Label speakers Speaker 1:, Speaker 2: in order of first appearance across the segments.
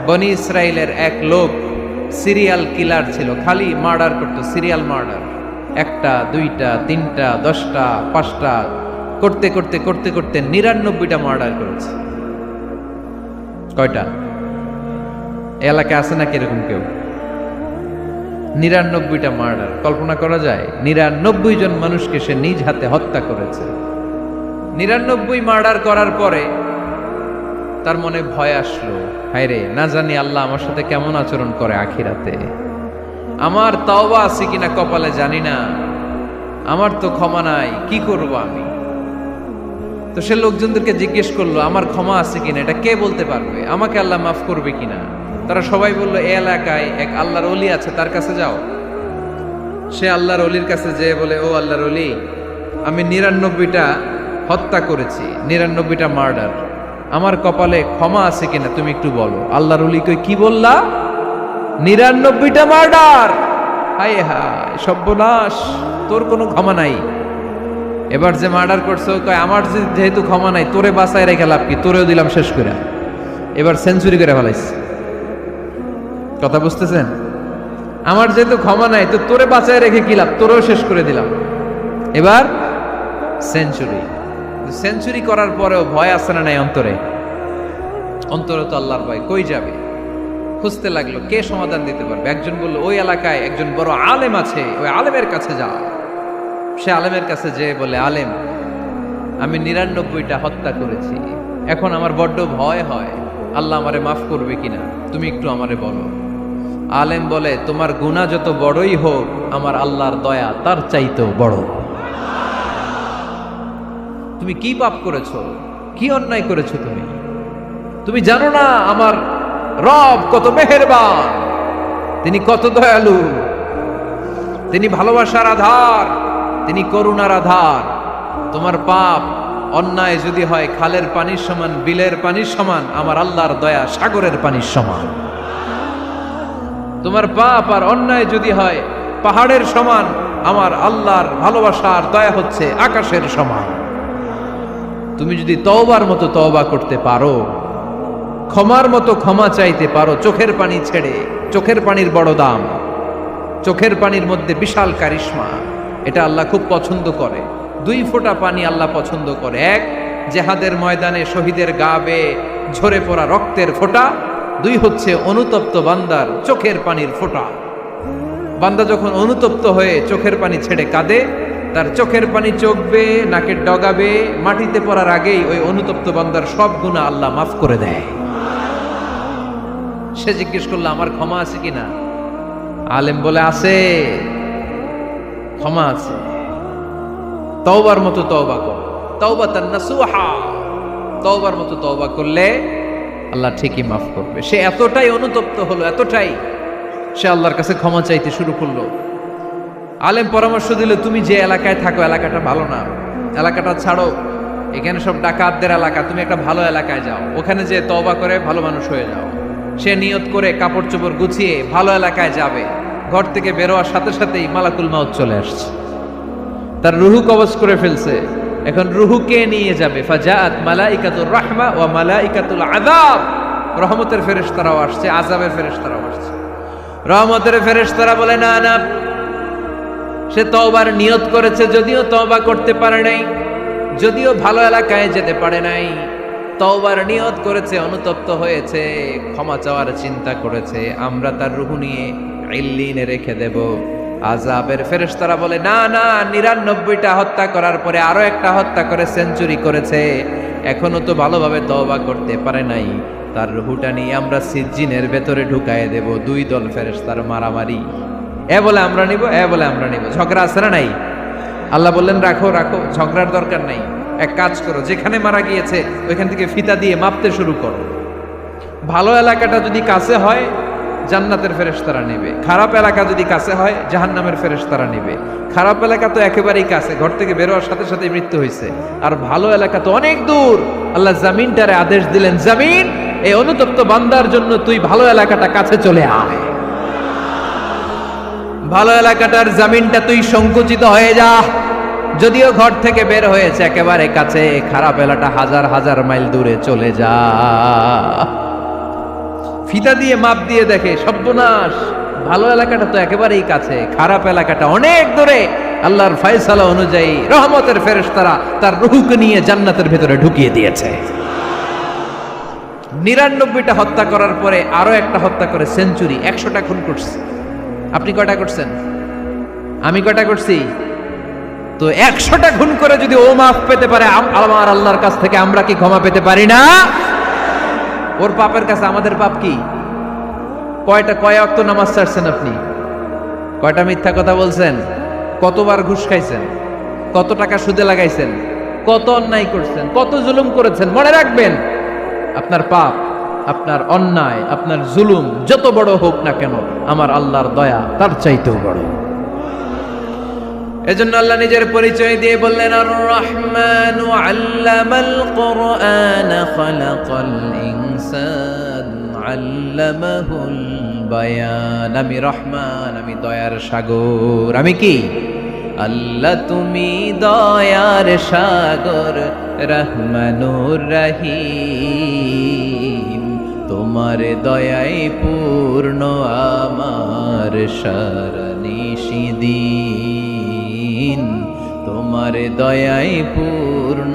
Speaker 1: বনি ইসরায়েলের এক লোক সিরিয়াল কিলার ছিল, খালি মার্ডার করতো, সিরিয়াল মার্ডার। একটা, দুইটা, তিনটা, 10টা, 5টা করতে করতে করতে করতে 99টা মার্ডার করেছে। কয়টা? এলাকায় আছে নাকি এরকম কেউ? 99টা মার্ডার। কল্পনা করা যায়? 99 জন মানুষকে সে নিজ হাতে হত্যা করেছে। 99 মার্ডার করার পরে তার মনে ভয় আসলো, হায় রে, না জানি আল্লাহ আমার সাথে কেমন আচরণ করে আখিরাতে। আমার তওবা আছে কিনা কপালে জানি না, আমার তো ক্ষমা নাই, কি করব আমি? তো সে লোকজনদেরকে জিজ্ঞেস করলো, আমার ক্ষমা আছে কিনা, এটা কে বলতে পারবে? আমাকে আল্লাহ মাফ করবে কিনা? তারা সবাই বলল, এই এলাকায় এক আল্লাহর ওলি আছে, তার কাছে যাও। সে আল্লাহর ওলির কাছে যেয়ে বলে, ও আল্লাহর ওলি, আমি 99টা হত্যা করেছি, 99টা মার্ডার, আমার কপালে ক্ষমা আছে কিনা তুমি একটু বলো। আল্লাহর ওলি কই, কি বললা? 99টা মার্ডার? হায় হায়, সর্বনাশ, তোর কোনো ক্ষমা নাই। এবার যে মার্ডার করছে কয়, আমার যেহেতু ক্ষমা নাই, তোরে বাঁচায় রেখে লাভ কি, তোরেও দিলাম শেষ করে। এবার সেঞ্চুরি করে ফেলাইছে। কথা বুঝতেছেন? আমার যেহেতু ক্ষমা নাই, তো তোরে বাঁচায় রেখে কি লাভ, তোরেও শেষ করে দিলাম। এবার সেঞ্চুরি। সেঞ্চুরি করার পরেও ভয় আছে না নাই অন্তরে? অন্তরে তো আল্লাহর ভয়, কই যাবে? খুঁজতে লাগলো কে সমাধান দিতে পারবে। একজন বলল, ওই এলাকায় একজন বড় আলেম আছে, ওই আলেমের কাছে যাও। সে আলেমের কাছে যেয়ে বলে, আলেম, আমি 99টা হত্যা করেছি, এখন আমার বড্ড ভয় হয়, আল্লাহ আমারে মাফ করবে কিনা, তুমি একটু আমারে বলো। আলেম বলে, তোমার গুনাহ যত বড়ই হোক, আমার আল্লাহর দয়া তার চাইতেও বড়। তুমি কি পাপ করেছো, কি অন্যায় করেছো তুমি? তুমি জানো না আমার রব কত মেহেরবান, তিনি কত দয়ালু, তিনি ভালোবাসার আধার, তিনি করুণার আধার। তোমার পাপ অন্যায় যদি হয় খালের পানির সমান, বিলের পানির সমান, আমার আল্লাহর দয়া সাগরের পানির সমান। তোমার পাপ আর অন্যায় যদি হয় পাহাড়ের সমান, আমার আল্লাহর ভালোবাসার দয়া হচ্ছে আকাশের সমান। তুমি যদি তওবার মতো তওবা করতে পারো, ক্ষমার মতো ক্ষমা চাইতে পারো, চোখের পানি ছেড়ে, চোখের পানির বড় দাম, চোখের পানির মধ্যে বিশাল কারিশমা, এটা আল্লাহ খুব পছন্দ করে। 2 ফোঁটা পানি আল্লাহ পছন্দ করে। এক, জেহাদের ময়দানে শহীদের গা বেয়ে ঝরে পড়া রক্তের ফোঁটা। 2 হচ্ছে অনুতপ্ত বান্দার চোখের পানির ফোঁটা। বান্দা যখন অনুতপ্ত হয়ে চোখের পানি ছেড়ে কাঁদে, তার চোখের পানি চোখ বেয়ে, নাকের ডগা বেয়ে মাটিতে পড়ার আগেই ওই অনুতপ্ত বান্দার সব গুনাহ আল্লাহ মাফ করে দেয়। সে জিজ্ঞেস করলো, আমার ক্ষমা আছে কিনা? আলেম বলে, আছে, ক্ষমা আছে। তওবার মতো তওবা কর, তাওবাতান নাসুহা, তওবার মতো তওবা করলে আল্লাহ ঠিকই মাফ করবে। সে এতটাই অনুতপ্ত হলো, এতটাই, সে আল্লাহর কাছে ক্ষমা চাইতে শুরু করলো। আলেম পরামর্শ দিল, তুমি যে এলাকায় থাকো এলাকাটা ভালো না, এলাকাটা ছাড়ো, এখানে সব ডাকাতদের এলাকা, তুমি একটা ভালো এলাকায় যাও, ওখানে যে তওবা করে ভালো মানুষ হয়ে যাও। সে নিয়ত করে কাপড় চোপড় গুছিয়ে ভালো এলাকায় যাবে। ঘর থেকে বেরোয়ার সাথে সাথেই মালাকুল মাউত চলে আসছে, তার রুহু কবজ করে ফেলছে। এখন রুহুকে নিয়ে যাবে। ফাজাআত মালাইকাতুর রাহমা ওয়া মালাইকাতুল আযাব, রহমতের ফেরেশতারাও আসছে, আযাবের ফেরেশতারাও আসছে। রহমতের ফেরেশতারা বলে, না না, সে তওবার নিয়ত করেছে, যদিও তওবা করতে পারে নাই, যদিও ভালো এলাকায় যেতে পারে নাই, তওবার নিয়ত করেছে, অনুতপ্ত হয়েছে, ক্ষমা চাওয়ার চিন্তা করেছে, আমরা তার রূহ নিয়ে ইল্লিনে রেখে দেব। আযাবের ফেরেশতারা বলে, না না, 99টা হত্যা করার পরে আরো একটা হত্যা করে সেঞ্চুরি করেছে, এখনো তো ভালোভাবে তওবা করতে পারে নাই, তার রূহটা নিয়ে আমরা সিজ্জিনের ভেতরে ঢুকায়ে দেব। 2 দল ফেরেশতার মারামারি, এ বলে আমরা নিব, এ বলে আমরা নিব। ঝগড়া আছে না নাই? আল্লাহ বললেন, রাখো রাখো, ঝগড়ার দরকার নাই। এক কাজ করো, যেখানে মারা গিয়েছে ওইখান থেকে ফিতা দিয়ে মাপতে শুরু করো। ভালো এলাকাটা যদি কাছে হয় জান্নাতের ফেরেশতারা নেবে, খারাপ এলাকা যদি কাছে হয় জাহান্নামের ফেরেশতারা নেবে। খারাপ এলাকা তো একেবারেই কাছে, ঘর থেকে বেরোয়ার সাথে সাথে মৃত্যু হয়েছে, আর ভালো এলাকা তো অনেক দূর। আল্লাহ জামিনটারে আদেশ দিলেন, জামিন, এই অনুতপ্ত বান্দার জন্য তুই ভালো এলাকাটা কাছে চলে আয়। ভালো এলাকাটার জামিনটা তুই সংকুচিত হয়ে যা, যদিও ঘর থেকে বের হয়েছে একেবারে কাছে, খারাপ এলাকা হাজার হাজার মাইল দূরে চলে যা। ফিতা দিয়ে মাপ দিয়ে দেখে, সর্বনাশ, ভালো এলাকাটা তো একেবারেই কাছে, খারাপ এলাকাটা অনেক দূরে। আল্লাহর ফয়সালা অনুযায়ী রহমতের ফেরেশতারা তার রূহকে নিয়ে জান্নাতের ভেতরে ঢুকিয়ে দিয়েছে। 99টা হত্যা করার পরে আরো একটা হত্যা করে সেঞ্চুরি, 100টা খুন করছে। আপনি কয়টা করছেন? আমি কয়টা করছি? তো 100টা খুন করে যদি ও মাফ পেতে পারে আমার আল্লাহর কাছ থেকে, আমরা কি ক্ষমা পেতে পারি না? ওর পাপের কাছে আমাদের পাপ কি? কয় ওয়াক্ত নামাজ ছাড়ছেন আপনি? কয়টা মিথ্যা কথা বলছেন? কতবার ঘুষ খাইছেন? কত টাকা সুদে লাগাইছেন? কত অন্যায় করছেন? কত জুলুম করেছেন? মনে রাখবেন, আপনার পাপ, আপনার অন্যায়, আপনার জুলুম যত বড় হোক না কেন, আমার আল্লাহর দয়া তার চাইতেও বড়। এজন্য আল্লাহ নিজের পরিচয় দিয়ে বললেন, আর রহমানু আল্লামাল কুরআন খালাকাল ইনসান আল্লামাহুল বায়ান। আমি রহমান, আমি দয়ার সাগর। আমি কি? আল্লাহ তুমি দয়ার সাগর, রহমানুর রহিম। তোমার দয়াই পূর্ণ আমার সারা নিশিদিন। তোমার দয়াই পূর্ণ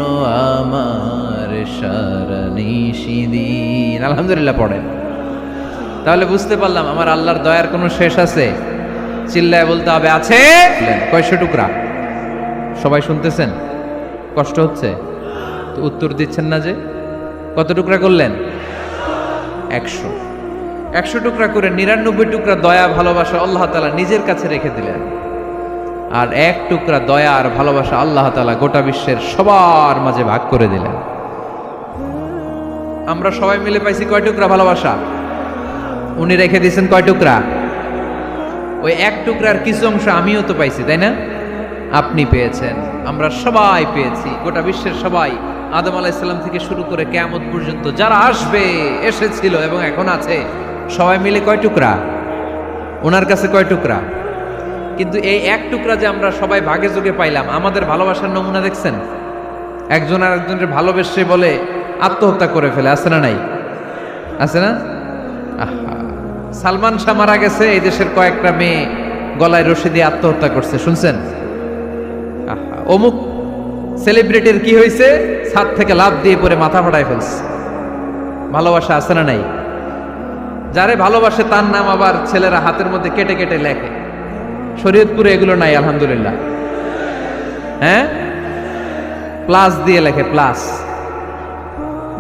Speaker 1: আমার সারা নিশিদিন। আলহামদুলিল্লাহ পড়েন। তাহলে বুঝতে পারলাম আমার আল্লাহর দয়ার কোনো শেষ আছে? চিল্লায় বলতে হবে আছে। কয়শো টুকরা? সবাই শুনতেছেন? কষ্ট হচ্ছে তো উত্তর দিচ্ছেন না যে? কত টুকরা করলেন? 100 টুকরা করে 99 টুকরা দয়া ভালোবাসা আল্লাহ তাআলা নিজের কাছে রেখে দিলেন, আর 1 টুকরা দয়া আর ভালোবাসা আল্লাহ তাআলা গোটা বিশ্বের সবার মাঝে ভাগ করে দিলেন। আমরা সবাই মিলে পাইছি কয় টুকরা ভালোবাসা? উনি রেখে দিয়েছেন কয় টুকরা? ওই 1 টুকরার কিছু অংশ আমিও তো পাইছি, তাই না? আপনি পেয়েছেন, আমরা সবাই পেয়েছি, গোটা বিশ্বের সবাই, আদম আলাইহিস সালাম থেকে শুরু করে কিয়ামত পর্যন্ত যারা আসবে, এসেছিল এবং এখন আছে, সবাই মিলে কয় টুকরা? ওনার কাছে কয় টুকরা? কিন্তু এই 1 টুকরা যে আমরা সবাই ভাগে যোগে পাইলাম, আমাদের ভালোবাসার নমুনা দেখছেন? একজন আর একজনের ভালোবেসে বলে আত্মহত্যা করে ফেলে, আছে না নাই? আছে না? আহা, সালমান শাহ মারা গেছে, এই দেশের কয়েকটা মেয়ে গলায় রশি দিয়ে আত্মহত্যা করছে, শুনছেন? আহা, অমুক সেলিব্রিটির কি হয়েছে, ছাদ থেকে লাফ দিয়ে পরে মাথা ফাটায় ফেলছে। ভালোবাসা আছে না নাই? যারে ভালোবাসে তার নাম আবার ছেলেরা হাতের মধ্যে কেটে কেটে লেখে। শরীয়তপুরে এগুলো নাই আলহামদুলিল্লাহ। হ্যাঁ, প্লাস দিয়ে লেখে, প্লাস।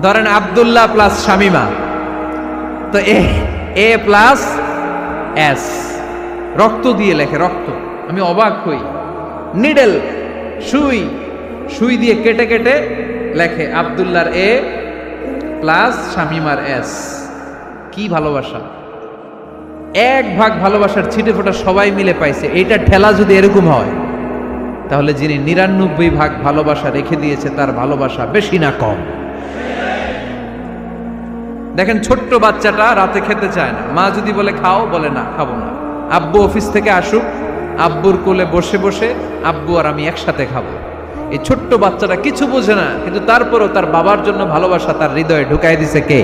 Speaker 1: ধরেন আব্দুল্লাহ প্লাস শামিমা, তো এ প্লাস এস, রক্ত দিয়ে লেখে, রক্ত। আমি অবাক হই, নিডেল, সুই দিয়ে কেটে কেটে লেখে আব্দুল্লাহর এ প্লাস শামিমার এস। কি ভালোবাসা! 1 ভাগ ভালোবাসার ছিটে ফোটা সবাই মিলে পাইছে। এইটা ঠেলা যদি এরকম হয়, তাহলে যিনি 99 ভাগ ভালোবাসা রেখে দিয়েছে তার ভালোবাসা বেশি না কম? দেখেন, ছোট্ট বাচ্চাটা রাতে খেতে চায় না, মা যদি বলে খাও, বলে না, খাবো না। আব্বু অফিস থেকে আসুক, আব্বুর কোলে বসে বসে আব্বু আর আমি একসাথে খাবো। এই ছোট্ট বাচ্চাটা কিছু বোঝে না, কিন্তু তারপরও তার বাবার জন্য ভালোবাসা তার হৃদয়ে ঢুকাই দিছে কে?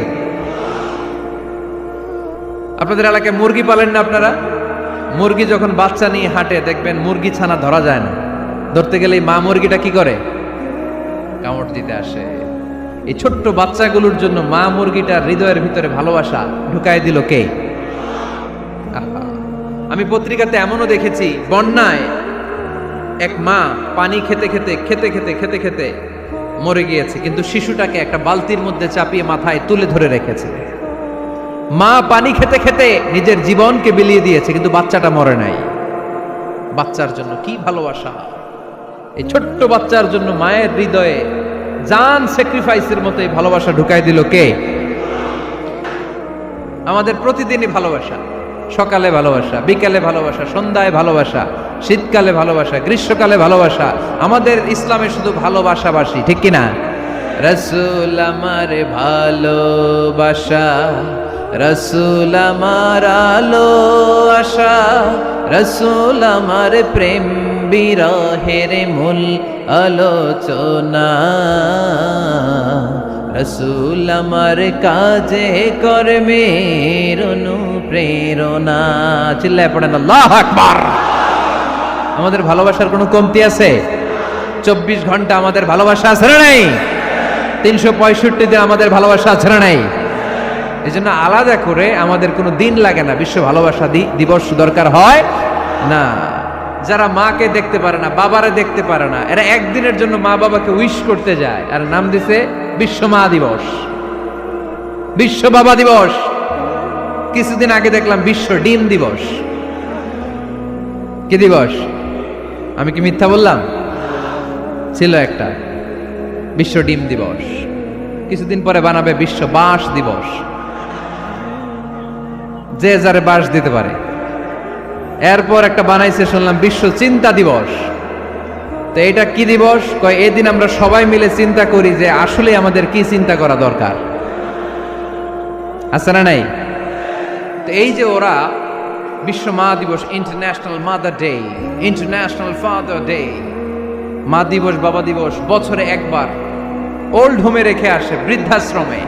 Speaker 1: আপনাদের এলাকায় মুরগি পালেন না আপনারা? মুরগি যখন বাচ্চা নিয়ে হাঁটে, দেখবেন মুরগি ছানা ধরা যায় না। ধরতে গেলে মা মুরগিটা কি করে? কামড় দিতে আসে। এই ছোট্ট বাচ্চাগুলোর জন্য মা মুরগিটার হৃদয়ের ভিতরে ভালোবাসা ঢুকাই দিল কে? আমি পত্রিকাতে এমনও দেখেছি, বন্যায় এক মা পানি খেতে খেতে মরে গিয়েছে, কিন্তু শিশুটাকে একটা বালতির মধ্যে চাপিয়ে মাথায় তুলে ধরে রেখেছে। মা পানি খেতে খেতে নিজের জীবনকে বিলিয়ে দিয়েছে, কিন্তু বাচ্চাটা মরে নাই। বাচ্চার জন্য কি ভালোবাসা! এই ছোট্ট বাচ্চার জন্য মায়ের হৃদয়ে জান স্যাক্রিফাইসের মতো এই ভালোবাসা ঢুকাই দিল কে? আমাদের প্রতিদিনই ভালোবাসা, সকালে ভালোবাসা, বিকালে ভালোবাসা, সন্ধ্যায় ভালোবাসা, শীতকালে ভালোবাসা, গ্রীষ্মকালে ভালোবাসা। আমাদের ইসলামে শুধু ভালোবাসাবাসী, ঠিক কিনা? রাসূল আমার ভালোবাসা, রাসূল আমার আলো আশা, রাসূল আমার প্রেম বিরহের মূল আলোচনা, রাসূল আমার কাজে কর্মে প্রেরণা। চিল্লায় পড়েন আল্লাহু আকবার। আমাদের ভালোবাসার কোনো কমতি আছে? 24 ঘন্টা আমাদের ভালোবাসা আছে না নাই? 365 দিন আমাদের ভালোবাসা আছে না নাই? এই জন্য আলাদা করে আমাদের কোনো দিন লাগে না, বিশ্ব ভালোবাসা দিবস দরকার হয় না। যারা মাকে দেখতে পারে না, বাবারে দেখতে পারে না, এরা একদিনের জন্য মা বাবাকে উইশ করতে যায়, আর নাম দিছে বিশ্ব মা দিবস, বিশ্ব বাবা দিবস। কিছুদিন আগে দেখলাম বিশ্ব ডিম দিবস। কি দিবস? আমি কি মিথ্যা বললাম? ছিল একটা বিশ্ব ডিম দিবস। কিছুদিন পরে বানাবে বিশ্ব বাঁশ দিবস, যে যারে বাঁশ দিতে পারে। এরপর একটা বানাইছে শুনলাম বিশ্ব চিন্তা দিবস। তো এটা কি দিবস? কয় এদিন আমরা সবাই মিলে চিন্তা করি যে আসলে আমাদের কি চিন্তা করা দরকার, আছে না নাই? তো এই যে ওরা বিশ্ব মা দিবস, international mother day, international father day, মা দিবস বাবা দিবস বছরে একবার ওল্ড হোমে রেখে আসে, বৃদ্ধাশ্রমে।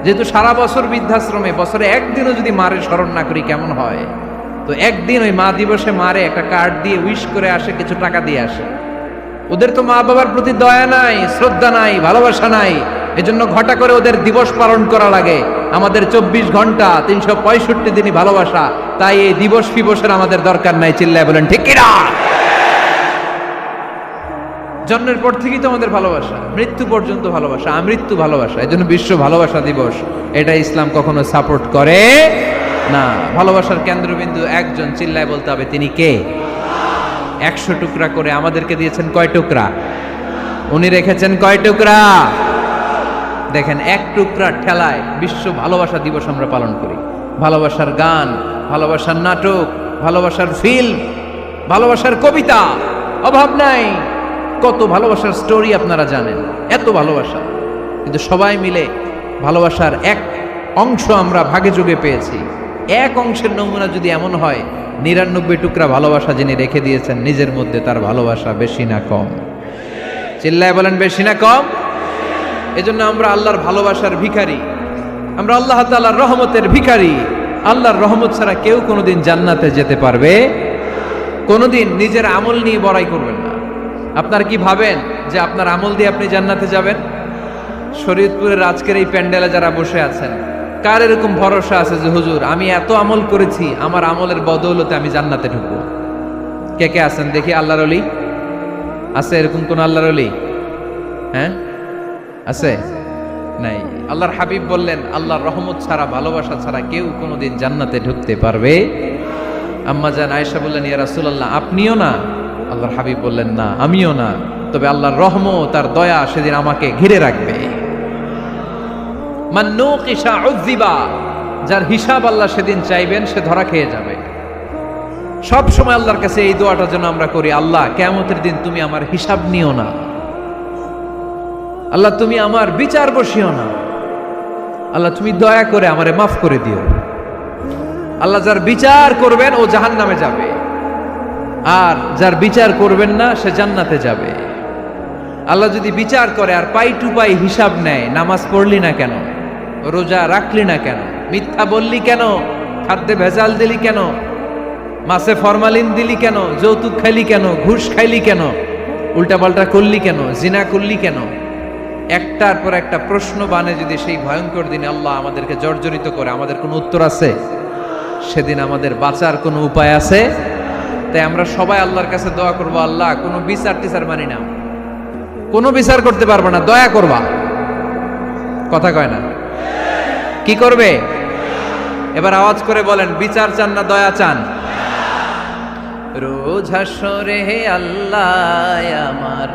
Speaker 1: যেহেতু সারা বছর বৃদ্ধাশ্রমে, বছরে একদিনও যদি মারে স্মরণ না করি কেমন হয়? তো একদিন ওই মা দিবসে মারে একটা কার্ড দিয়ে উইশ করে আসে, কিছু টাকা দিয়ে আসে। ওদের তো মা বাবার প্রতি দয়া নাই, শ্রদ্ধা নাই, ভালোবাসা নাই, এজন্য ঘটা করে ওদের দিবস পালন করা লাগে। আমাদের 24 ঘন্টা 365 দিনই ভালোবাসা, তাই এই দিবস ফিবসের আমাদের দরকার নাই। চিল্লায় বলেন ঠিক কিনা? জন্মের পর থেকেই তো আমাদের ভালোবাসা, মৃত্যু পর্যন্ত ভালোবাসা, আমৃত্যু ভালোবাসা। এই জন্য বিশ্ব ভালোবাসা দিবস, এটা ইসলাম কখনো সাপোর্ট করে না। ভালোবাসার কেন্দ্রবিন্দু একজন, চিল্লায় বলতে হবে তিনি কে? 100 টুকরা করে আমাদেরকে দিয়েছেন কয় টুকরা? উনি রেখেছেন কয় টুকরা? দেখেন, এক টুকরা ঠেলায় বিশ্ব ভালোবাসা দিবস আমরা পালন করি। ভালোবাসার গান, ভালোবাসার নাটক, ভালোবাসার ফিল্ম, ভালোবাসার কবিতা, অভাব নাই। কত ভালোবাসার স্টোরি আপনারা জানেন, এত ভালোবাসা। কিন্তু সবাই মিলে ভালোবাসার এক অংশ আমরা ভাগে যোগে পেয়েছি। এক অংশের নমুনা যদি এমন হয়, 99 টুকরা ভালোবাসা যিনি রেখে দিয়েছেন নিজের মধ্যে, তার ভালোবাসা বেশি না কম? চিল্লায় বলেন বেশি না কম? এজন্য আমরা আল্লাহর ভালোবাসার ভিখারি, আমরা আল্লাহ তাআলার রহমতের ভিখারি। আল্লাহর রহমত ছাড়া কেউ কোনোদিন জান্নাতে যেতে পারবে? কোনোদিন নিজের আমল নিয়ে বড়াই করবেন না। আপনার কি ভাবেন যে আপনার আমল দিয়ে আপনি জান্নাতে যাবেন? শরীয়তপুরের আজকের এই প্যান্ডেলে যারা বসে আছেন, কার এরকম ভরসা আছে যে হুজুর আমি এত আমল করেছি, আমার আমলের বদৌলতে আমি জান্নাতে ঢুকবো? কে কে আছেন দেখি? আল্লাহর ওলি আছে? এরকম কোন আল্লাহর ওলি? হ্যাঁ, আছে? নাই। আল্লাহর হাবিব বললেন, আল্লাহর রহমত ছাড়া, ভালোবাসা ছাড়া কেউ কোনোদিন জান্নাতে ঢুকতে পারবে? আম্মা জান আয়েশা বললেন, ইয়া রাসূলুল্লাহ আপনিও না? আল্লাহর হাবিব বললেন, না আমিও না, তবে আল্লাহর রহমত আর দয়া সেদিন আমাকে ঘিরে রাখবে। মান নুকিশা উযিবা, যার হিসাব আল্লাহ সেদিন চাইবেন সে ধরা খেয়ে যাবে। সব সময় আল্লাহর কাছে এই দোয়াটা যেন আমরা করি, আল্লাহ কিয়ামতের দিন তুমি আমার হিসাব নিও না, আল্লাহ তুমি আমার বিচার বসিও না, আল্লাহ তুমি দয়া করে আমারে মাফ করে দিও। আল্লাহ যার বিচার করবেন ও জাহান্নামে যাবে, আর যার বিচার করবেন না সে জান্নাতে যাবে। আল্লাহ যদি বিচার করে আর পাই টু পাই হিসাব নেয়, নামাজ পড়লি না কেন, রোজা রাখলি না কেন, মিথ্যা বললি কেন, খাদ্যে ভেজাল দিলি কেন, মাছে ফরমালিন দিলি কেন, যৌতুক খাইলি কেন, ঘুষ খাইলি কেন, উল্টাপাল্টা করলি কেন, জিনা করলি কেন, একটার পর একটা প্রশ্ন বানে যদি সেই ভয়ঙ্কর দিনে আল্লাহ আমাদেরকে জর্জরিত করে, আমাদের কোনো উত্তর আছে? সেদিন আমাদের বাঁচার কোনো উপায় আছে? তাই আমরা সবাই আল্লাহর কাছে দোয়া করবো, আল্লাহ কোনো বিচার টিচার মানি না, কোনো বিচার করতে পারবো না, দয়া করবা। কথা কয় না? কি করবে? এবার আওয়াজ করে বলেন, বিচার চান না দয়া চান? রোজ হাসরে হে আল্লাহ আমার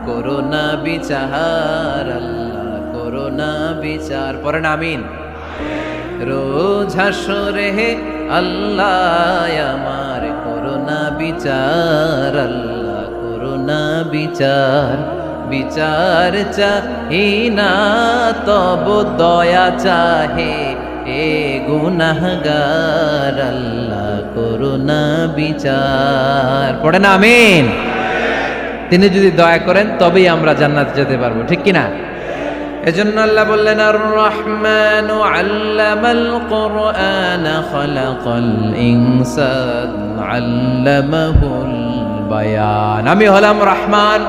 Speaker 1: করোনা বিচার, আল্লাহ করোনা বিচার। পড়েন আমিন। রোজ হাসরে হে আল্লাহ আমার করোনা বিচার, আল্লাহ করোনা বিচার। বিচার চাহি না তব দয়া চাহে এ গুনাহগার, আল্লাহ করোনা বিচার। পড়েন আমিন। তিনি যদি দয়া করেন তবেই আমরা জান্নাতে যেতে পারবো, ঠিক কিনা? এজন্য আল্লাহ বললেন আর রহমানু আল্লামাল কুরআন খালাকাল ইনসান আল্লামাহুল বায়ান। আমি হলাম রহমান।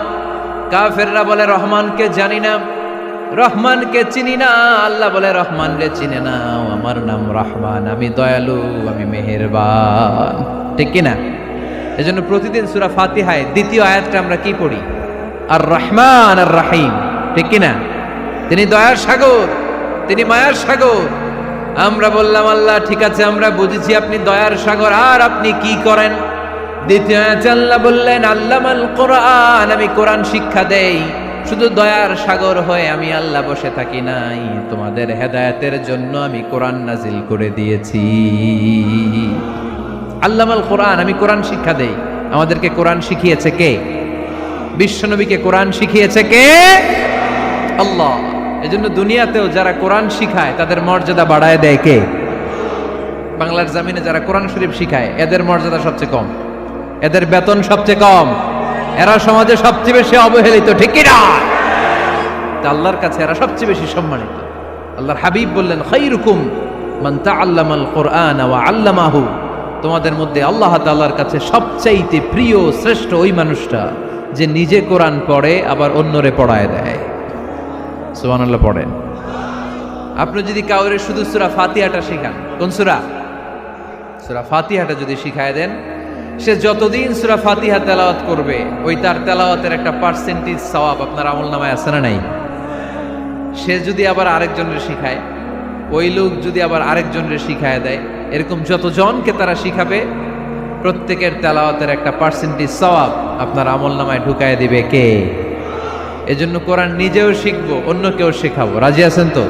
Speaker 1: কাফেররা বলে রহমানকে জানি না, রহমানকে চিনি না। আল্লাহ বলে রহমান রে চিনে না, আমার নাম রহমান, আমি দয়ালু, আমি মেহেরবান। ঠিক কিনা? এজন্য প্রতিদিন সূরা ফাতিহায় দ্বিতীয় আয়াতটা আমরা কি পড়ি? আর রহমান আর রাহিম। ঠিক কিনা? তিনি দয়ার সাগর, তিনি মায়ার সাগর। আমরা বললাম আল্লাহ ঠিক আছে, আমরা বুঝেছি আপনি দয়ার সাগর, আর আপনি কি করেন? দ্বিতীয় আয়াতে আল্লাহ বললেন আল্লামাল কোরআন, আমি কোরআন শিক্ষা দেই। শুধু দয়ার সাগর হয়ে আমি আল্লাহ বসে থাকি নাই, তোমাদের হেদায়েতের জন্য আমি কোরআন নাজিল করে দিয়েছি। আল্লামাল কোরআন, আমি কোরআন শিক্ষা দেই। আমাদেরকে কোরআন শিখিয়েছে কে? বিশ্বনবীকে কোরআন শিখিয়েছে কে? আল্লাহ। এজন্য দুনিয়াতেও যারা কোরআন শিখায় তাদের মর্যাদা বাড়ায় দেয় কে? বাংলার জমিনে যারা কোরআন শরীফ শিখায় এদের মর্যাদা সবচেয়ে কম, এদের বেতন সবচেয়ে কম, এরা সমাজে সবচেয়ে বেশি অবহেলিত। ঠিক কি না? আল্লাহর কাছে এরা সবচেয়ে বেশি সম্মানিত। আল্লাহর হাবিব বললেন খায়রুকুম মান তাআল্লামাল কুরআন ওয়া আল্লামাহু, তোমাদের মধ্যে আল্লাহ তাআলার কাছে সবচাইতে প্রিয় শ্রেষ্ঠ ওই মানুষটা যে নিজে কোরআন পড়ে আবার অন্যরে পড়ায় দেয়। সুবহানাল্লাহ পড়েন। আপনি যদি কাউরে শুধু সূরা ফাতিহাটা শেখান, কোন সূরা? সূরা ফাতিহাটা যদি শিখায় দেন, সে যতদিন সূরা ফাতিহা তেলাওয়াত করবে ওই তার তেলাওয়াতের একটা পার্সেন্টেজ সওয়াব আপনার আমলনামায় আছে না নাই? সে যদি আবার আরেকজনের শিখায়, ওই লোক যদি আবার আরেকজনের শিখায় দেয়, এরকম যতজনকে তারা শিখাবে প্রত্যেকের তেলাওয়াতের একটা পার্সেন্টেজ সওয়াব আপনার আমলনামায় ঢুকায় দিবে কে? এজন্য কোরআন নিজেও শিখবো, অন্যকেও শেখাবো। রাজি আছেন তো?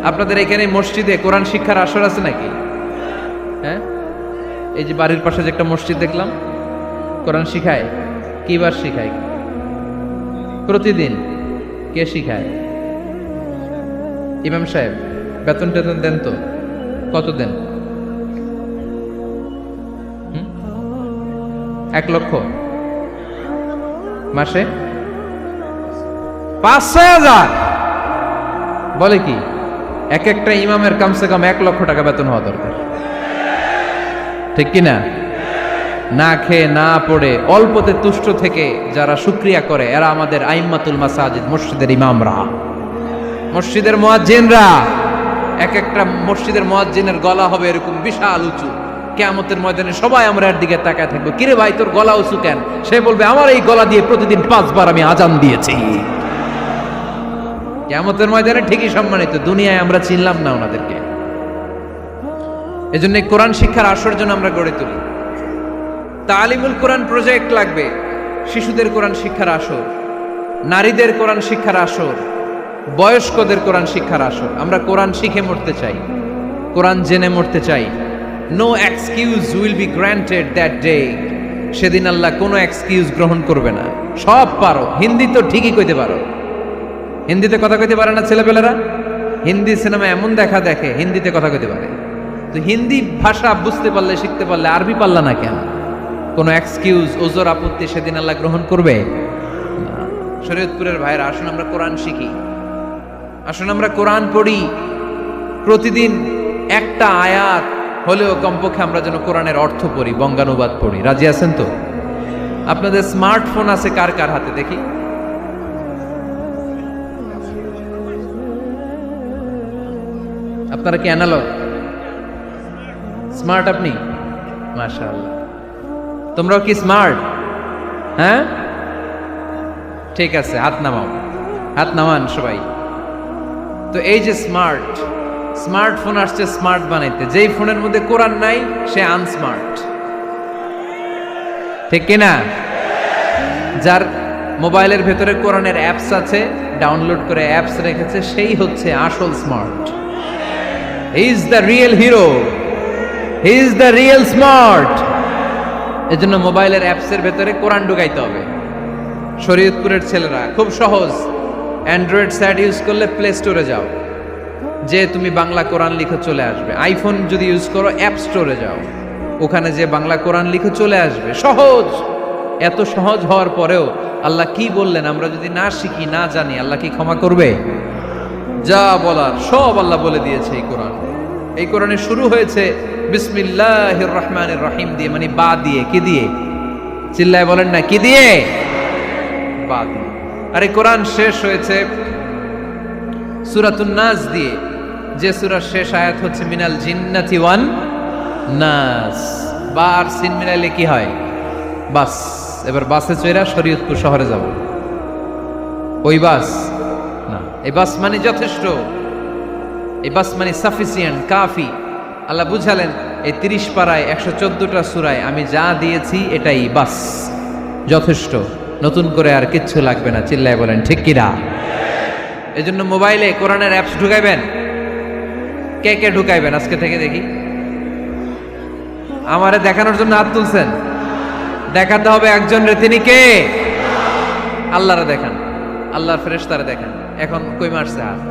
Speaker 1: আপনাদের এখানে মসজিদে কোরআন শিক্ষার আসর আছে নাকি? হ্যাঁ, এই যে বাড়ির পাশে যে একটা মসজিদ দেখলাম, কোরআন শিখায়। কিবার শিখায়? প্রতিদিন। কে শিখায়? ইমাম সাহেব। বেতন টেতন দেন তো? কত দেন? 1 লক্ষ মাসে? 5-6,000 বলে কি? এক একটা ইমামের কমসে কম 1 লক্ষ টাকা বেতন হওয়া দরকার। ঠিক কিনা? না খেয়ে না পড়ে অল্পতে তুষ্ট থেকে যারা শুকরিয়া করে এরা আমাদের আইম্মাতুল মাসাজিদ, মসজিদের ইমামরা, মসজিদের মুয়াজ্জিনরা। এক একটা মসজিদের মুয়াজ্জিনের গলা হবে এরকম বিশাল উঁচু। কিয়ামতের ময়দানে সবাই আমরা এর দিকে তাকায় থাকবো, কিরে ভাই তোর গলা উঁচু কেন? সে বলবে আমার এই গলা দিয়ে প্রতিদিন 5 বার আমি আজান দিয়েছি। কিয়ামতের ময়দানে ঠিকই সম্মানিত, দুনিয়ায় আমরা চিনলাম না ওনাদেরকে। এজন্য কোরআন শিক্ষার আসর জন্য আমরা গড়ে তুলি। তালিমুল কোরআন প্রজেক্ট লাগবে, শিশুদের কোরআন শিক্ষার আসর, নারীদের কোরআন শিক্ষার আসর, বয়স্কদের কোরআন শিক্ষার আসর। আমরা কোরআন শিখে মরতে চাই, কোরআন জেনে মরতে চাই। No excuse will be granted that day. সেদিন আল্লাহ কোনো এক্সকিউজ গ্রহণ করবে না। সব পারো, হিন্দি তো ঠিকই কইতে পারো। হিন্দিতে কথা কইতে পারে না ছেলেপেলেরা? হিন্দি সিনেমা এমন দেখা দেখে হিন্দিতে কথা কইতে পারে। তো হিন্দি ভাষা বুঝতে পারলে, শিখতে পারলে আরবি পারলা না কেন? কোনো এক্সকিউজ, ওজর, আপত্তি সেদিন আল্লাহ গ্রহণ করবে না। শরীয়তপুরের ভাইরা, আসুন আমরা কোরআন শিখি, আসুন আমরা কোরআন পড়ি। প্রতিদিন একটা আয়াত হলেও কমপক্ষে আমরা যেন কোরআনের অর্থ পড়ি, বঙ্গানুবাদ পড়ি। রাজি আছেন তো? আপনাদের স্মার্টফোন আছে কার কার হাতে দেখি? আপনারা কি অ্যানালগ? স্মার্ট আপনি? মাশাআল্লাহ। তোমরাও কি স্মার্ট? হ্যাঁ, ঠিক আছে, হাত নামাও, হাত নামান সবাই। তো এই যে স্মার্টফোন আসছে স্মার্ট বানাইতে, যেই ফোনের মধ্যে কোরআন নাই সে আনস্মার্ট। ঠিক কিনা? যার মোবাইলের ভেতরে কোরআনের অ্যাপস আছে, ডাউনলোড করে অ্যাপস রেখেছে, সেই হচ্ছে আসল smart. He is the real hero, he is the real smart. এজন্য মোবাইলের অ্যাপসের ভেতরে কোরআন ঢুকাইতে হবে। শরীয়তপুরের ছেলেরা খুব সহজ, অ্যান্ড্রয়েড স্যাট ইউজ করলে প্লে স্টোরে যাও, যে তুমি বাংলা কোরআন লিখে চলে আসবে। আইফোন যদি ইউজ করো অ্যাপ স্টোরে যাও, ওখানে যে বাংলা কোরআন লিখে চলে আসবে। সহজ। এত সহজ হওয়ার পরেও আল্লাহ কি বললেন আমরা যদি না শিখি, না জানি, আল্লাহ কি ক্ষমা করবে? যা বলার সব আল্লাহ বলে দিয়েছে এই কোরআন। এই কোরআনে শুরু হয়েছে বিসমিল্লাহির রহমানির রহিম দিয়ে, মানে বা দিয়ে। কি দিয়ে? চিল্লায় বলেন না, কি দিয়ে? বা দিয়ে। আর এই কোরআন শেষ হয়েছে সূরাতুন নাস দিয়ে, যে সূরার শেষ আয়াত হচ্ছে মিনাল জিন্নাতি ওয়ান নাস। বা আর সিন মিলাইলে কি হয়? বাস। এবার বাসে চড়া শরীয়তপুর শহরে যাব। ওই বাস না, এই বাস মানে যথেষ্ট, এই বাস মানে সাফিসিয়েন্ট, কাফি। আল্লাহ বুঝালেন এই 30 পারায় 114টা সূরায় আমি যা দিয়েছি এটাই বাস, যথেষ্ট, নতুন করে আর কিচ্ছু লাগবে না। চিল্লায় বলেন ঠিক কিনা? এজন্য মোবাইলে কোরআনের অ্যাপস ঢুকাইবেন। কে কে ঢুকাইবেন আজকে থেকে দেখি? আমারে দেখানোর জন্য হাত তুলছেন? দেখাতে হবে একজন রে, তিনি কে? আল্লাহরে দেখান, আল্লাহর ফেরেশতারে দেখান। এখন কই মারছে হাত?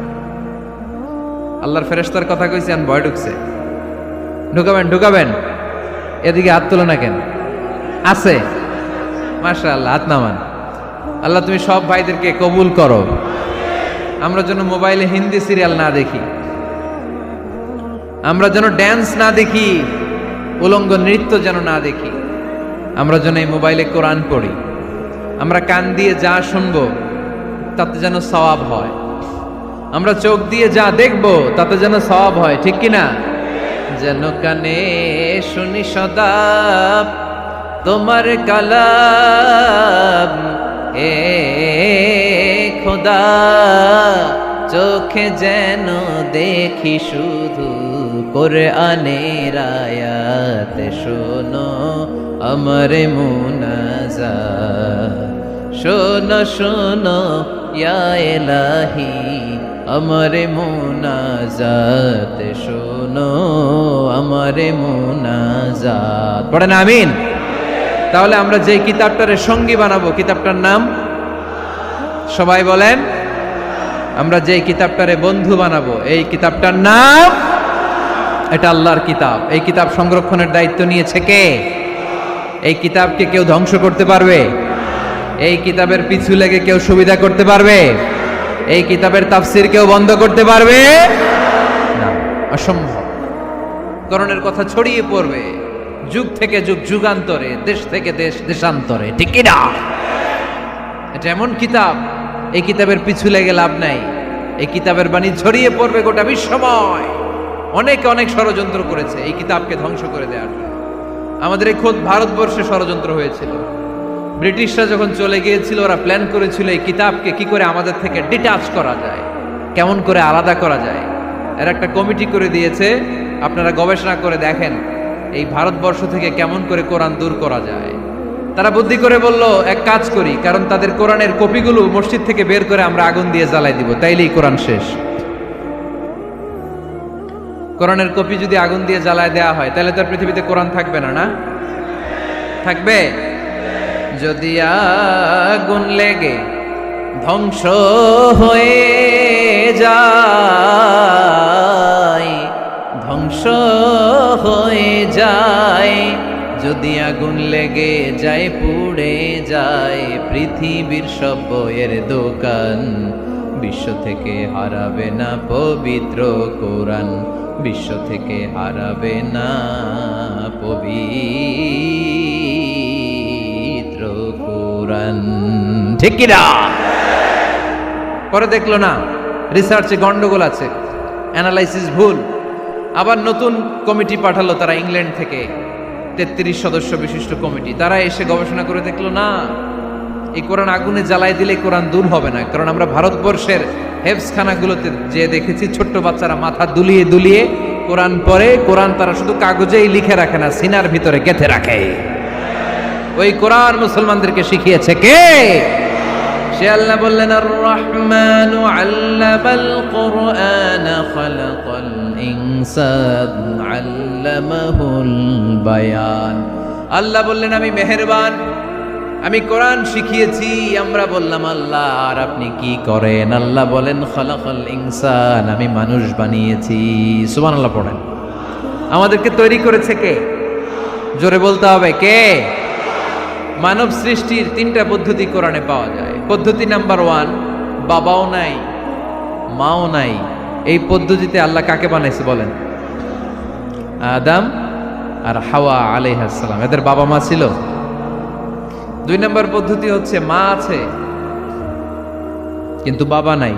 Speaker 1: আল্লাহর ফেরেশতার কথা কইছি, আন ভয় ঢুকছে। ঢুকাবেন ঢুকাবেন। এদিকে হাত তুলো না কেন? আছে? মাশাআল্লাহ, হাত নামান। আল্লাহ তুমি সব ভাইদেরকে কবুল করো। আমরা যেন মোবাইলে হিন্দি সিরিয়াল না দেখি, আমরা যেন ড্যান্স না দেখি, উলঙ্গ নৃত্য যেন না দেখি, আমরা যেন এই মোবাইলে কোরআন পড়ি। আমরা কান দিয়ে যা শুনবো তাতে যেন সওয়াব হয়, আমরা চোখ দিয়ে যা দেখবো তাতে যেন সওয়াব হয়, ঠিক কিনা? যেন কানে শুনি সদা তোমার কালাম, এ খোদা চোখে যেন দেখি শুধু কোরআনের আয়াত, শোনো আমার মুনাজাত, শোনো শোনো ইয়া ইলাহি আমার মুনাজাত, শোনো আমার মুনাজাত। পড়েন আমিন। তাহলে আমরা যে কিতাবটারে সঙ্গী বানাবো, কিতাবটার নাম সবাই বলেন। আমরা যে কিতাবটারে বন্ধু বানাবো, এই কিতাবটার নাম, এটা আল্লাহর কিতাব। এই কিতাব সংরক্ষণের দায়িত্ব নিয়েছে কে? এই কিতাবকে কেউ ধ্বংস করতে পারবে? এই কিতাবের পিছু লেগে কেউ সুবিধা করতে পারবে? এই কিতাবের তাফসির কেউ বন্ধ করতে পারবে না, অসম্ভব। কোরআনের কথা ছড়িয়ে পড়বে যুগ থেকে যুগ, যুগান্তরে, দেশ থেকে দেশ, দেশান্তরে, ঠিক কি না? এটা এমন কিতাব, এই কিতাবের পিছু লেগে লাভ নাই। এই কিতাবের বাণী ছড়িয়ে পড়বে গোটা বিশ্বময়। অনেকে অনেক ষড়যন্ত্র করেছে এই কিতাবকে ধ্বংস করে দেওয়ার জন্য। আমাদের এই খোদ ভারতবর্ষে ষড়যন্ত্র হয়েছিল। ব্রিটিশরা যখন চলে গিয়েছিল, ওরা প্ল্যান করেছিল এই কিতাবকে কি করে আমাদের থেকে ডিটাচ করা যায়, কেমন করে আলাদা করা যায়। এর একটা কমিটি করে দিয়েছে, আপনারা গবেষণা করে দেখেন এই ভারতবর্ষ থেকে কেমন করে কোরআন দূর করা যায়। তারা বুদ্ধি করে বলল, এক কাজ করি, কারণ তাদের কোরআনের কপিগুলো মসজিদ থেকে বের করে আমরা আগুন দিয়ে জ্বালাই দিব, তাইলেই কোরআন শেষ। কোরআনের কপি যদি আগুন দিয়ে জ্বালায় দেওয়া হয়, তাহলে তো পৃথিবীতে কোরআন থাকবে না, না থাকবে? যদি আগুন লেগে ধ্বংস হয়ে যায়, ধ্বংস হয়ে যায়, যদি আগুন লেগে যায়, পুড়ে যায় পৃথিবীর সব বইয়ের দোকান, বিশ্ব থেকে হারাবে না পবিত্র কোরআন, বিশ্ব থেকে হারাবে না পবিত্র কোরআন, ঠিক কি না? পরে দেখলো না রিসার্চে গন্ডগোল আছে, অ্যানালাইসিস ভুল, আবার নতুন কমিটি পাঠালো তারা ইংল্যান্ড থেকে, 33 সদস্য বিশিষ্ট কমিটি। তারা এসে গবেষণা করে দেখলো না, এই কোরআন আগুনে জ্বালাই দিলে কোরআন দূর হবে না। কারণ আমরা ভারতবর্ষের হেফজখানাগুলোতে যে দেখেছি, ছোট্ট বাচ্চারা মাথা দুলিয়ে দুলিয়ে কোরআন পড়ে। কোরআন তারা শুধু কাগজেই লিখে রাখে না, সিনার ভিতরে গেঁথে রাখে। ওই কোরআন মুসলমানদেরকে শিখিয়েছে কে? সে আল্লাহ বললেন, আর রহমানু আল্লামাল কুরআন খালাকাল ইনসান আল্লামাহুল বায়ান। আল্লাহ বললেন, আমি মেহেরবান, আমি কোরআন শিখিয়েছি। আমরা বললাম, আল্লাহ আর আপনি কি করেন? আল্লাহ বলেন, খালাকাল ইনসান, আমি মানুষ বানিয়েছি। সুবহানাল্লাহ পড়েন। আমাদেরকে তৈরি করেছে কে? জোরে বলতে হবে কে? মানব সৃষ্টির 3টা পদ্ধতি কোরআনে পাওয়া যায়। পদ্ধতি নাম্বার 1, বাবাও নাই মাও নাই। এই পদ্ধতিতে আল্লাহ কাকে বানাইছে বলেন? আদম আর হাওয়া আলাইহিস সালাম, এদের বাবা মা ছিল। 2 নম্বর পদ্ধতি হচ্ছে মা আছে কিন্তু বাবা নাই।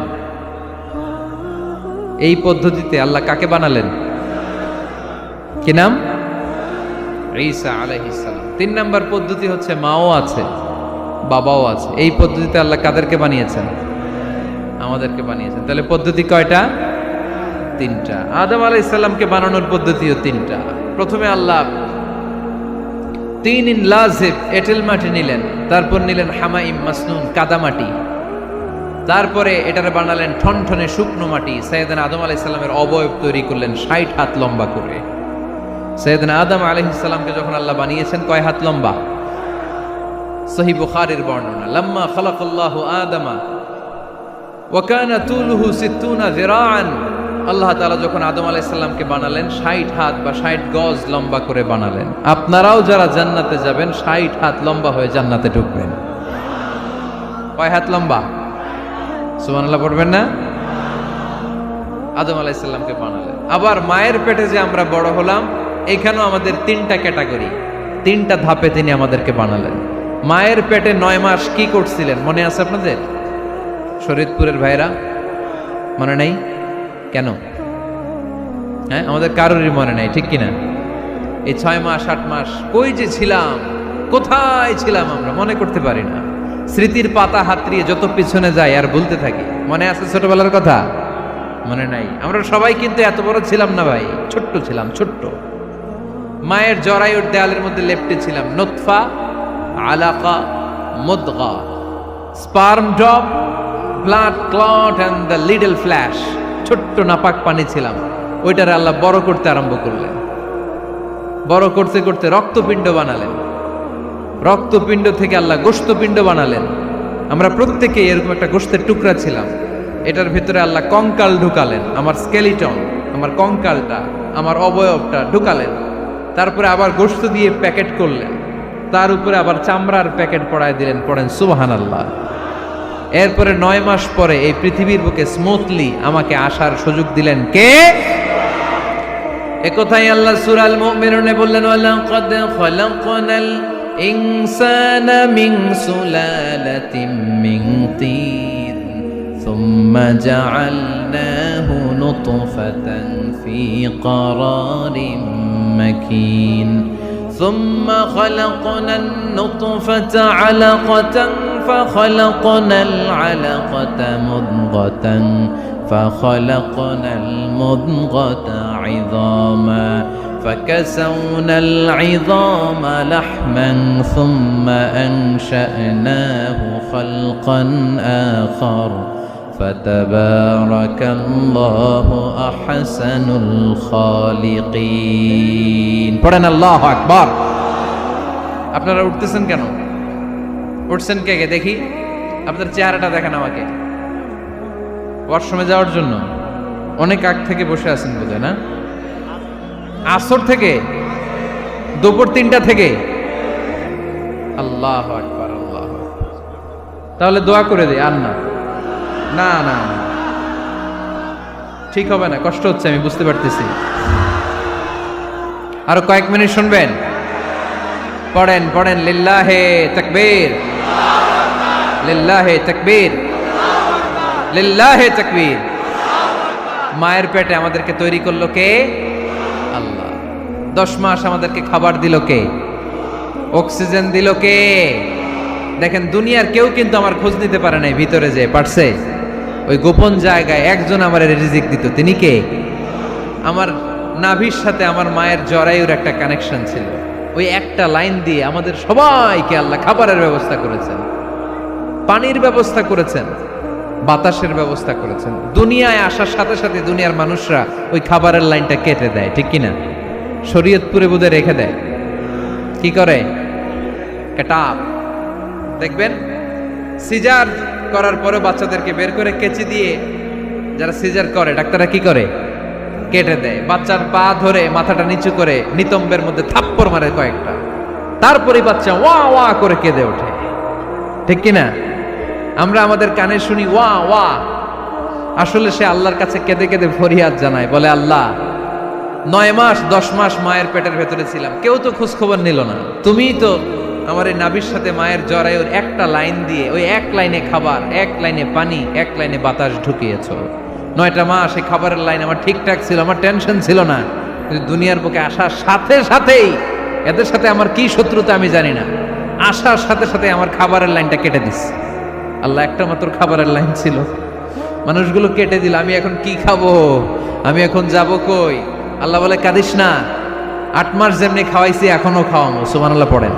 Speaker 1: এই পদ্ধতিতে আল্লাহ কাকে বানালেন? কি নাম? ঈসা আলাইহিস সালাম। 3 নম্বর পদ্ধতি হচ্ছে মাও আছে বাবাও আছে। এই পদ্ধতিতে আল্লাহ কাদেরকে বানিয়েছেন? আমাদেরকে বানিয়েছেন। তাহলে পদ্ধতি কয়টা? 3টা। আদম আলাইহিস সালামকে বানানোর পদ্ধতিও 3টা। প্রথমে আল্লাহ 3 লাজিব এঁটেল মাটি নিলেন, তারপর নিলেন হামাইম মাসনুন কাদামাটি, তারপরে এটারে বানালেন ঠনঠনে শুকনো মাটি। সাইয়েদনা আদম আলাইহিস সালামের অবয়ব তৈরি করলেন 60 হাত লম্বা করে। সাইয়েদনা আদম আলাইহিস সালামকে যখন আল্লাহ বানিয়েছেন কয় হাত লম্বা? সহিহ বুখারীর বর্ণনা, লাম্মা খালাকাল্লাহু আদামা ওয়া কানা তুলুহু 60 যিরাআন। আল্লাহ তাআলা যখন আদম আলাইহিস সালামকে বানালেন 60 হাত বা 60 গজ লম্বা করে বানালেন। আপনারাও যারা জান্নাতে যাবেন 60 হাত লম্বা হয়ে জান্নাতে ঢুকবেন। কয় হাত লম্বা? সুবহানাল্লাহ পড়বেন না? আদম আলাইহিস সালামকে বানালেন। আবার মায়ের পেটে যে আমরা বড় হলাম, এখানেও আমাদের 3টা ক্যাটাগরি, 3টা ধাপে তিনি আমাদেরকে বানালেন। মায়ের পেটে 9 মাস কি করছিলেন মনে আছে আপনাদের? শরীয়তপুরের ভাইরা মনে নাই কেন? হ্যাঁ, আমাদের কারোরই মনে নাই, ঠিক কিনা? এই 6 মাস 8 মাস কই যে ছিলাম, কোথায় ছিলাম আমরা মনে করতে পারি না। স্মৃতির পাতা হাতড়িয়ে যত পিছনে যাই আর ভুলতে থাকি। মনে আছে ছোটবেলার কথা? মনে নাই। আমরা সবাই কিন্তু এত বড় ছিলাম না ভাই, ছোট্ট ছিলাম, ছোট্ট। মায়ের জরায়ুর দেয়ালের মধ্যে লেপ্টে ছিলাম। নুতফা, আলাকা, মুদগা, sperm drop, blood clot and the little flesh. ছোট্ট নাপাক পানি ছিলাম। ওইটারে আল্লাহ বড় করতে আরম্ভ করলেন। বড় করতে করতে রক্তপিণ্ড বানালেন। রক্তপিণ্ড থেকে আল্লাহ গোশতপিণ্ড বানালেন। আমরা প্রত্যেকে এরকম একটা গোশতের টুকরা ছিলাম। এটার ভিতরে আল্লাহ কঙ্কাল ঢুকালেন, আমার স্কেলিটন, আমার কঙ্কালটা, আমার অবয়বটা ঢুকালেন। তারপরে আবার গোশত দিয়ে প্যাকেট করলেন, তার উপরে আবার চামড়ার প্যাকেট পড়ায় দিলেন। পড়েন সুবহানাল্লাহ। এরপরে 9 মাস পরে এই পৃথিবীর বুকে স্মুথলি আমাকে আসার সুযোগ দিলেন কে? একথাই আল্লাহ সূরা আল মুমিনুনে বললেন, ওয়ালাকাদ খালাকনাল ইনসানা মিন সুলালাতিন মিন তিন সুম্মা জাআলনাহু নুতফাতান ফি ক্বারারিন মাকিন ثم خلقنا النطفة علقة فخلقنا العلقة مضغة فخلقنا المضغة عظاما فكسونا العظام لحما ثم أنشأناه خلقا آخر فتبارك الله أحسن الخالقين। পড়েন আল্লাহু আকবার। আপনারা উঠতেছেন কেন? উঠছেন কে কে দেখি? আপনার চেহারাটা দেখেন আমাকে। ওয়াশরুমে যাওয়ার জন্য অনেক আগ থেকে বসে আছেন বোধহয়, না? আসর থেকে, দুপুর 3টা থেকে। আল্লাহু আকবার, আল্লাহু আকবার। তাহলে দোয়া করে দেই। আর না না না, ঠিক হবে না, কষ্ট হচ্ছে, আমি বুঝতে পারতেছি। আরো কয়েক মিনিট শুনবেন? পড়েন পড়েন, লিল্লাহে তাকবীর, লিল্লাহে তাকবীর, লিল্লাহে তাকবীর। মায়ের পেটে আমাদেরকে তৈরি করলো কে? আল্লাহ। 10 মাস আমাদেরকে খাবার দিল কে? অক্সিজেন দিল কে? দেখেন, দুনিয়ার কেউ কিন্তু আমার খোঁজ নিতে পারে নাই ভিতরে যে পারছে। ওই গোপন জায়গায় একজন আমার রিজিক দিত। তিনি কে? আমার নাভির সাথে আমার মায়ের জরায়ুর একটা কানেকশন ছিল। ওই একটা লাইন দিয়ে আমাদের সবাইকে আল্লাহ খাবারের ব্যবস্থা করেছেন, পানির ব্যবস্থা করেছেন, বাতাসের ব্যবস্থা করেছেন। দুনিয়ায় আসার সাথে সাথে দুনিয়ার মানুষরা ওই খাবারের লাইনটা কেটে দেয়, ঠিক কিনা? শরীয়তপুরে বোধহয় রেখে দেয়। কি করে? কাটাপ। দেখবেন সিজার করার পরে বাচ্চাদেরকে বের করে কেচি দিয়ে যারা সিজার করে ডাক্তাররা কি করে? কেটে দেয়। বাচ্চার পা ধরে মাথাটা নিচু করে নিতম্বের মধ্যে থাপ্পড় মারে কয়েকটা, তারপরে বাচ্চা ওয়া ওয়া করে কেঁদে ওঠে, ঠিক কিনা? আমরা আমাদের কানে শুনি ওয়া ওয়া, আসলে সে আল্লাহর কাছে কেঁদে কেঁদে ফরিয়াদ জানায়, বলে আল্লাহ 9 মাস 10 মাস মায়ের পেটের ভেতরে ছিলাম, কেউ তো খোঁজ খবর নিল না, তুমিই তো আমার এই নাভির সাথে মায়ের জরায়ুর একটা লাইন দিয়ে, ওই এক লাইনে খাবার, এক লাইনে পানি, এক লাইনে বাতাস ঢুকিয়েছ। 9টা মাস এই খাবারের লাইন আমার ঠিকঠাক ছিল, আমার টেনশন ছিল না। কিন্তু দুনিয়ার বুকে আসার সাথে সাথেই, এদের সাথে আমার কি শত্রুতা আমি জানি না, আসার সাথে সাথে আমার খাবারের লাইনটা কেটে দিস। আল্লাহ একটা মাত্র খাবারের লাইন ছিল, মানুষগুলো কেটে দিল, আমি এখন কি খাবো, আমি এখন যাব কই? আল্লাহ বলে কাঁদিস না, 8 মাস যেমনি খাওয়াইছি এখনো খাওয়ামো। সুবহানাল্লাহ পড়েন।